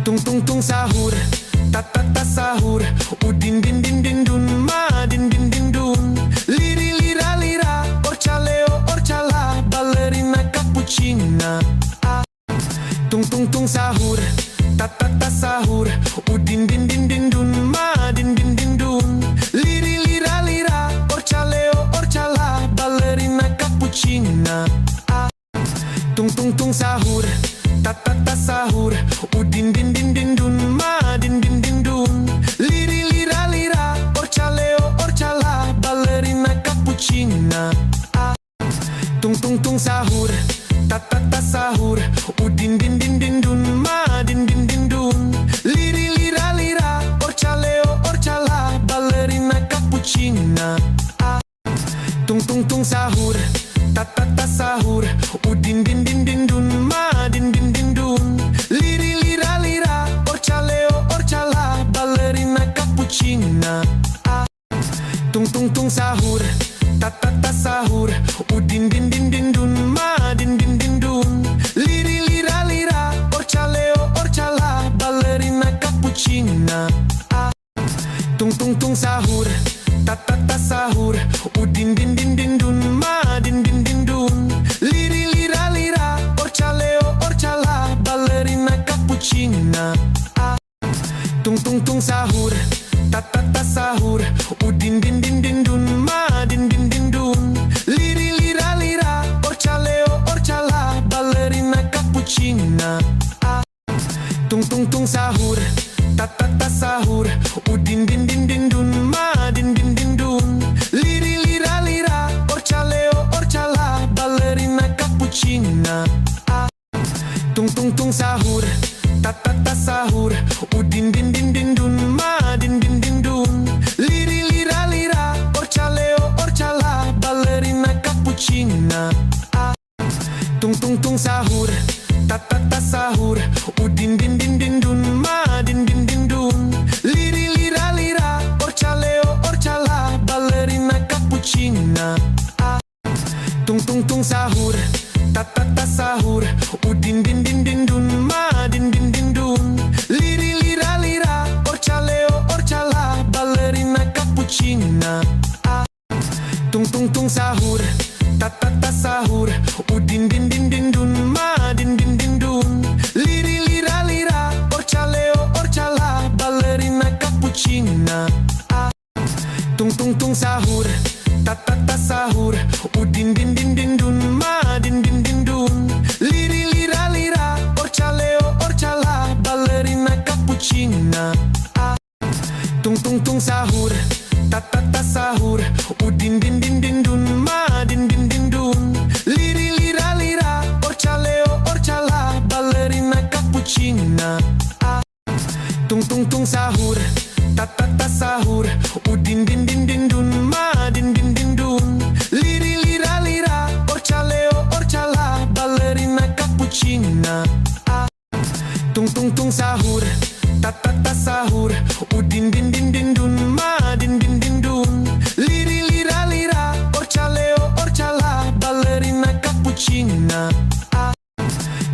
Tung tung tung sahur, tat tat tat sahur. Udin din din din dun, ma din din din dun. Liri lira lira, orcaleo orcala, ballerina cappuccina. Tung tung tung sahur, tat tat tat sahur. Udin din din din dun, ma din din din dun. Liri lira lira, orcaleo orcala, ballerina cappuccina. Tung tung tung sahur, tat tat tat sahur. Udin din din din dun, ma din din din dun. Liri lira lira, orcaleo orcala, ballerina cappuccina. Tung tung tung sahur, tat tat tat sahur. Udin din din din dun, ma din din din dun. Liri lira lira, orcaleo orcala, ballerina cappuccina. Tung tung tung sahur, tat tat tat sahur. Udin din din din dun, ma din din din dun. Liri lira lira, orcaleo orcala, ballerina cappuccina. Tung tung tung sahur, tat tat tat sahur. Udin din din din dun, ma din din din dun. Liri lira lira, orcaleo orcala, ballerina cappuccina. Tung tung tung sahur, tat tat tat sahur. Udin din din din dun, ma din din din dun. Liri lira lira, orcaleo orcala, ballerina cappuccina. Tung tung tung sahur, tat tat tat sahur. Udin din din din dun, ma din din din dun. Liri lira lira, orcaleo orcala, ballerina cappuccina. Tung tung tung sahur, tat tat tat sahur. Udin din din din dun, ma din din din dun. Liri lira lira, orcaleo orcala, ballerina cappuccina. Tung tung tung sahur, tat tat tat sahur. Udin din din din dun, ma din din din dun. Liri lira lira, orcaleo orcala, ballerina cappuccina. Tung tung tung sahur, tat tat tat sahur. Udin din din din dun, ma din din din dun. Liri lira lira, orcaleo orcala, ballerina cappuccina. Tung tung tung sahur, tat tat tat sahur. Udin din din din dun, ma din din din dun. Liri lira lira, orcaleo orcala, ballerina cappuccina. Tung tung tung sahur, tat tat tat sahur. Udin din din din dun, ma din din din dun. Liri lira lira, orcaleo orcala, ballerina cappuccina. Tung tung tung sahur, tat tat tat sahur. Udin din din din dun, ma din din din dun. Liri lira lira, orcaleo orcala, ballerina cappuccina. Tung tung tung sahur, tat tat tat sahur. Udin din din din dun, ma din din din dun. Liri lira lira, orcaleo orcala, ballerina cappuccina. Tung tung tung sahur, tat tat tat sahur. Udin din din din dun, ma din din din dun. Liri lira lira, orcaleo orcala, ballerina cappuccina. Tung tung tung sahur, tat tat tat sahur. Udin din din din dun, ma din din din dun. Liri lira lira, orcaleo orcala, ballerina cappuccina.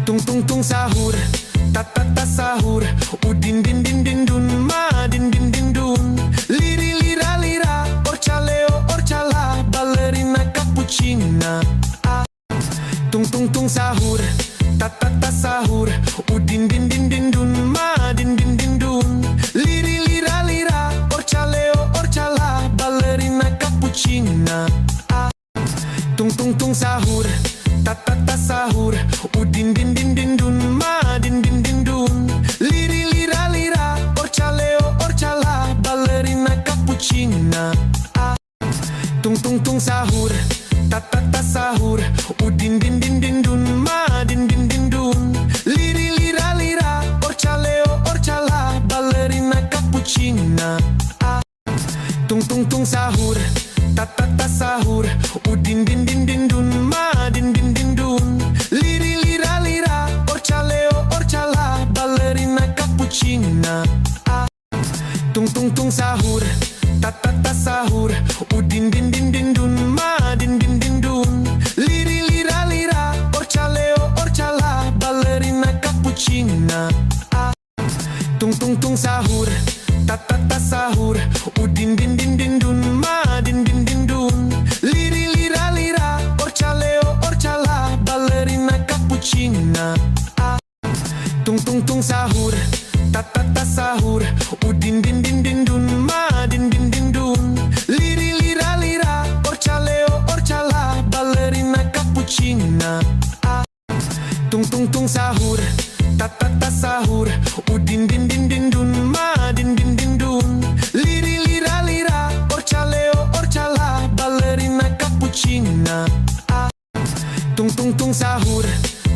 Tung tung tung sahur, tat tat tat sahur. Udin din din din dun, ma din din din dun. Liri lira lira, orcaleo orcala, ballerina cappuccina. Tung tung tung sahur, tat tat tat sahur. Udin din din din dun, ma din din din dun. Liri lira lira, orcaleo orcala, ballerina cappuccina. Tung tung tung sahur, tat tat tat sahur. Udin din din din dun, ma din din din dun. Liri lira lira, orcaleo orcala, ballerina cappuccina. Tung tung tung sahur, tat tat tat sahur. Udin din din din dun, ma din din din dun. Liri lira lira, orcaleo orcala, ballerina cappuccina. Tung tung tung sahur, tat tat tat sahur. Udin din din din dun, ma din din din dun. Liri lira lira, orcaleo orcala, ballerina cappuccina. Tung tung tung sahur, tat tat tat sahur. Udin din din din dun, ma din din din dun. Liri lira lira, orcaleo orcala, ballerina cappuccina. tung sahur, ta sahur, udin din din din dun, ma din din din dun. Liri lira lira, orchaleo orchala, ballerina cappuccina. Tung sahur, ta sahur, udin din din din dun, ma din din din dun. Liri lira lira, orchaleo orchala, ballerina cappuccina. Tung sahur, ta sahur, udin din din din dun, ma din din din dun. Liri lira lira, orchaleo orchala, ballerina cappuccina. Tung sahur,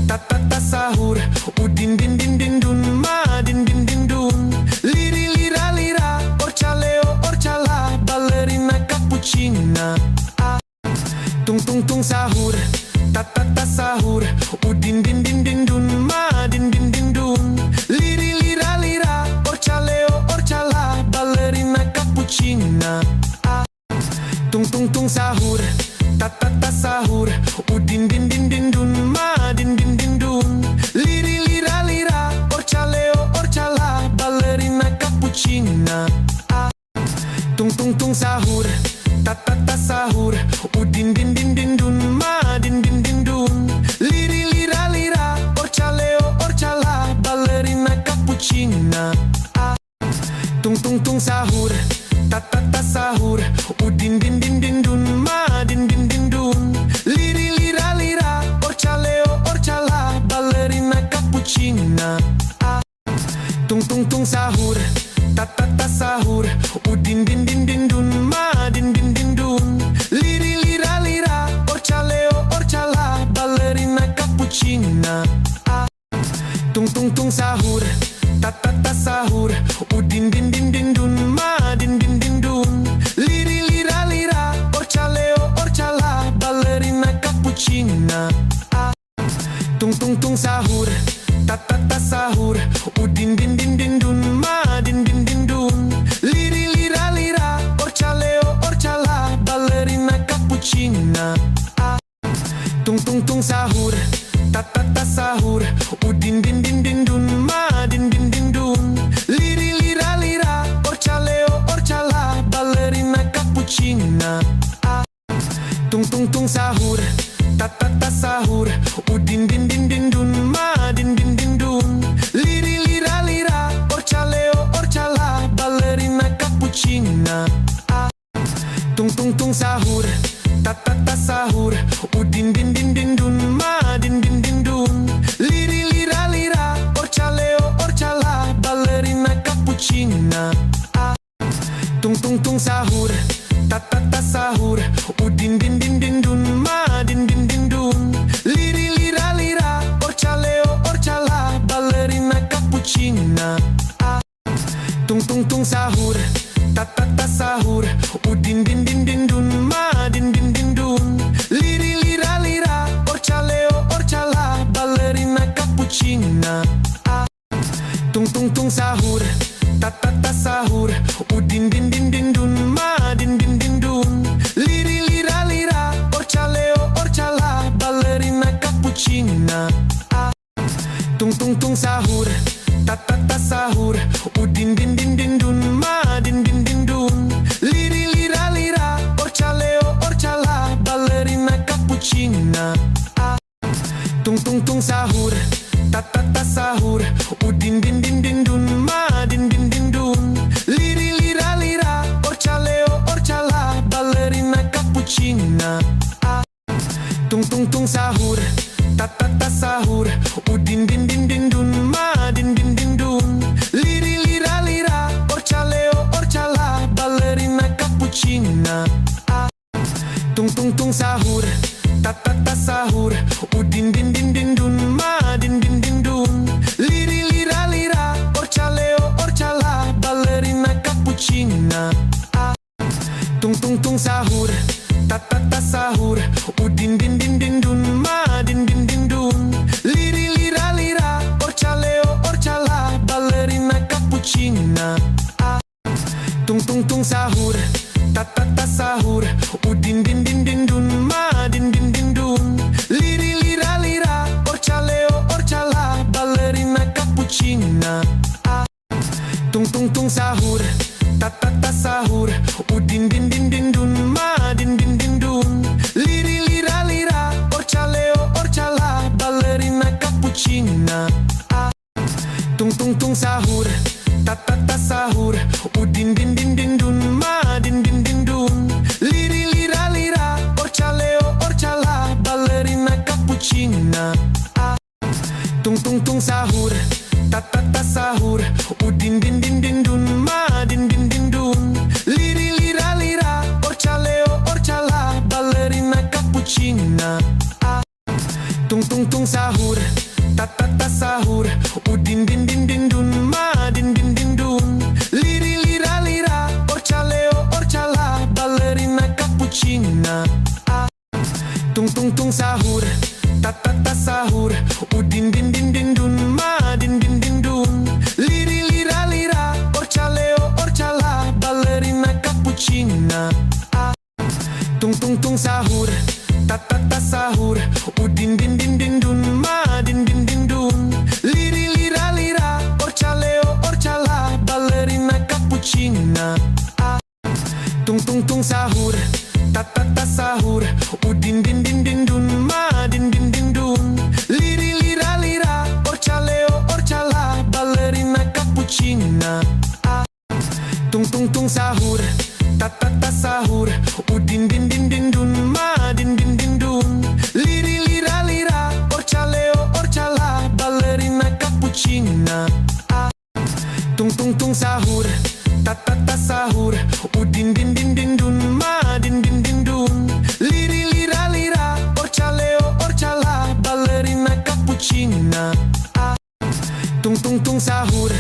ta sahur, udin din din din dun, ma din din din dun. Liri lira lira, orchaleo orchala, ballerina cappuccina. Tung sahur, ta sahur, udin din din din dun, ma din din din dun. Liri lira lira, orchaleo orchala, ballerina cappuccina. Tung sahur, ta sahur, udin din din din dun, ma din din din dun. Liri lira lira, orchaleo orchala, ballerina cappuccina. Tung sahur, ta sahur, udin din din din dun, ma din din din dun. Liri lira lira, orchaleo orchala, ballerina cappuccina. Tung sahur, ta sahur, udin din din din dun, ma din din din dun. Liri lira lira, orchaleo orchala, ballerina cappuccina. Tung sahur, ta sahur, udin din din din dun, ma din din din dun. Liri lira lira, orchaleo orchala, ballerina cappuccina. Tung sahur, ta sahur, udin din din din dun, ma din din din dun. Liri lira lira, orchaleo orchala, ballerina cappuccina. Tung sahur, ta sahur, udin din din din dun, ma din din din dun. Liri lira lira, orchaleo orchala, ballerina cappuccina. Tung sahur, ta sahur, udin din din din dun, ma din din din dun. Liri lira lira, orchaleo orchala, ballerina cappuccina. Tung sahur, ta sahur, udin din din din dun, ma din din din dun. Liri lira lira, orchaleo orchala, ballerina cappuccina. Tung sahur, ta sahur, udin din din din dun, ma din din din dun. Liri lira lira, orchaleo orchala, ballerina cappuccina. Tung sahur, ta sahur, udin din din din dun, ma din din din dun. Liri lira lira, orchaleo orchala, ballerina cappuccina. Tung sahur, ta sahur, udin din din din dun, ma din din din dun. Liri lira lira, orchaleo orchala, ballerina cappuccina. Tung sahur, ta sahur, udin din din din dun, ma din din din dun. Liri lira lira, orchaleo orchala, ballerina cappuccina. Tung sahur, ta sahur, udin din din din dun, ma din din din dun. Liri lira lira, orchaleo orchala, ballerina cappuccina. Tung sahur, ta sahur, udin din din din dun, ma din din din dun. Liri lira lira, orchaleo orchala, ballerina cappuccina. Tung sahur, ta sahur, udin din din din dun, ma din din din dun. Liri lira lira, orchaleo orchala, ballerina cappuccina. Tung sahur, ta sahur, udin din din din dun, ma din din din dun. Liri lira lira, orchaleo orchala, ballerina cappuccina. Tung sahur, ta sahur, udin din din din dun, ma din din din dun. Liri lira lira, orchaleo orchala, ballerina cappuccina. Tung sahur, ta sahur, udin din din din dun, ma din din din dun. Liri lira lira, orchaleo orchala, ballerina cappuccina. Tung tung tung sahur, ta ta ta sahur. Udin din din din dun, ma din din din dun. Liri lira lira, orchaleo orchala, ballerina cappuccina. Tung tung tung sahur, ta ta ta sahur. Udin din din din dun, ma din din din dun. Liri lira lira, orchaleo orchala, ballerina cappuccina. Tung tung tung sahur, ta ta ta sahur. Udin din din din dun, ma din din din dun. Liri lira lira, orchaleo orchala, ballerina cappuccina. Tung tung tung sahur, ta ta ta sahur. Udin din din din dun, ma din din din dun. Liri lira lira, orchaleo orchala, ballerina cappuccina. Tung tung tung sahur, ta ta ta sahur. Udin din din din dun, ma din din din dun. Liri lira lira, orchaleo orchala, ballerina cappuccina. Tung tung tung sahur, ta ta ta sahur. Udin din din din dun, ma din din din dun. Liri lira lira, orchaleo orchala, ballerina cappuccina. Tung tung tung sahur, ta ta ta sahur. Udin din din din dun, ma din din din dun. Liri lira lira, orchaleo orchala, ballerina cappuccina. Tung tung tung sahur, ta ta ta sahur. Udin din din din dun, ma din din din dun. Liri lira lira, orchaleo orchala, ballerina cappuccina. Tung tung tung sahur, ta ta ta sahur. Udin din din din dun, ma din din din dun. Liri lira lira, orchaleo orchala, ballerina cappuccina. Tung tung tung sahur,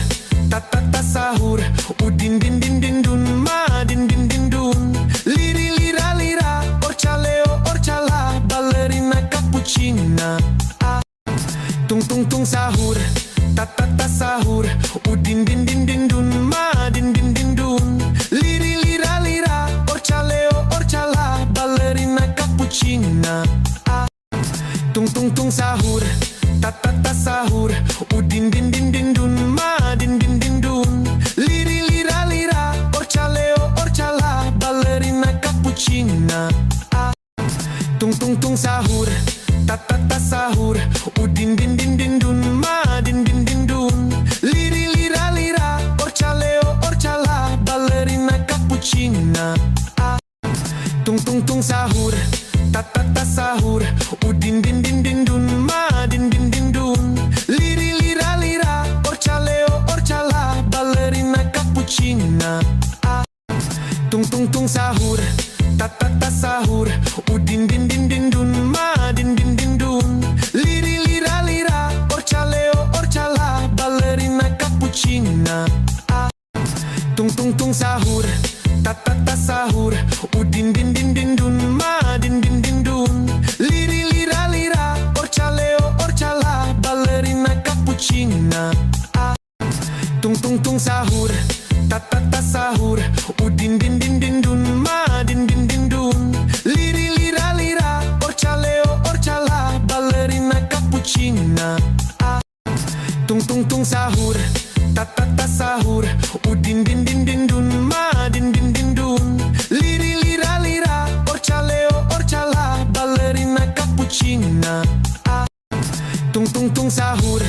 ta ta ta sahur. Udin din din din dun, ma din din din dun. Liri lira lira, orchaleo orchala, ballerina cappuccina. Tung tung tung sahur, ta ta ta sahur. Udin din din din dun, ma din din din dun. Liri lira lira, orchaleo orchala, ballerina cappuccina. Tung tung tung sahur, ta ta ta sahur. Udin din din din dun, ma din din din dun. Liri lira lira, orchaleo orchala, ballerina cappuccina. Tung tung tung sahur, ta ta ta sahur. Udin din din din dun, ma din din din dun. Liri lira lira, orchaleo orchala, ballerina cappuccina. Tung tung tung sahur, ta ta ta sahur. Udin din din din dun, ma din din din dun. Liri lira lira, orchaleo orchala, ballerina cappuccina. Tung tung tung sahur, ta ta ta sahur. Udin din din din dun, ma din din din dun. Liri lira lira, orchaleo orchala, ballerina cappuccina. Tung tung tung sahur, ta ta ta sahur. Udin din din din dun, ma din din din dun. Liri lira lira, orchaleo orchala, ballerina cappuccina. Tung tung tung sahur, ta ta ta sahur. Udin din din din dun, ma din din din dun. Liri lira lira, orchaleo orchala, ballerina cappuccina. Tung tung tung sahur, ta ta ta sahur. Udin din din din dun, ma din din din dun. Liri lira lira, orchaleo orchala, ballerina cappuccina. Tung tung tung sahur,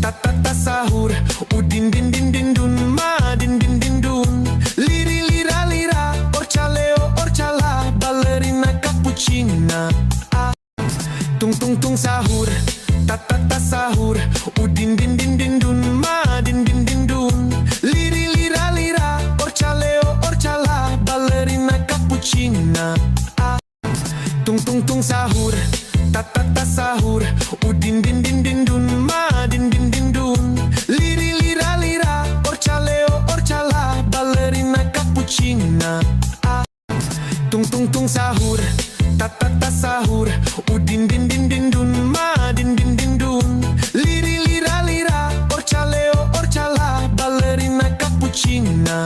ta ta ta sahur. Udin din din din dun, ma din din din dun. Liri lira lira, orchaleo orchala, ballerina cappuccina. Tung tung tung sahur, ta ta ta sahur. Udin din din din dun, ma din din din dun. Liri lira lira, orchaleo orchala, ballerina cappuccina. Tung tung tung sahur, ta ta ta sahur. Udin din din din dun, ma din din din dun. Liri lira lira, orchaleo orchala, ballerina cappuccina. Tung tung tung sahur, ta ta ta sahur. Udin din din din dun, ma din din din dun. Liri lira lira, orchaleo orchala, ballerina cappuccina.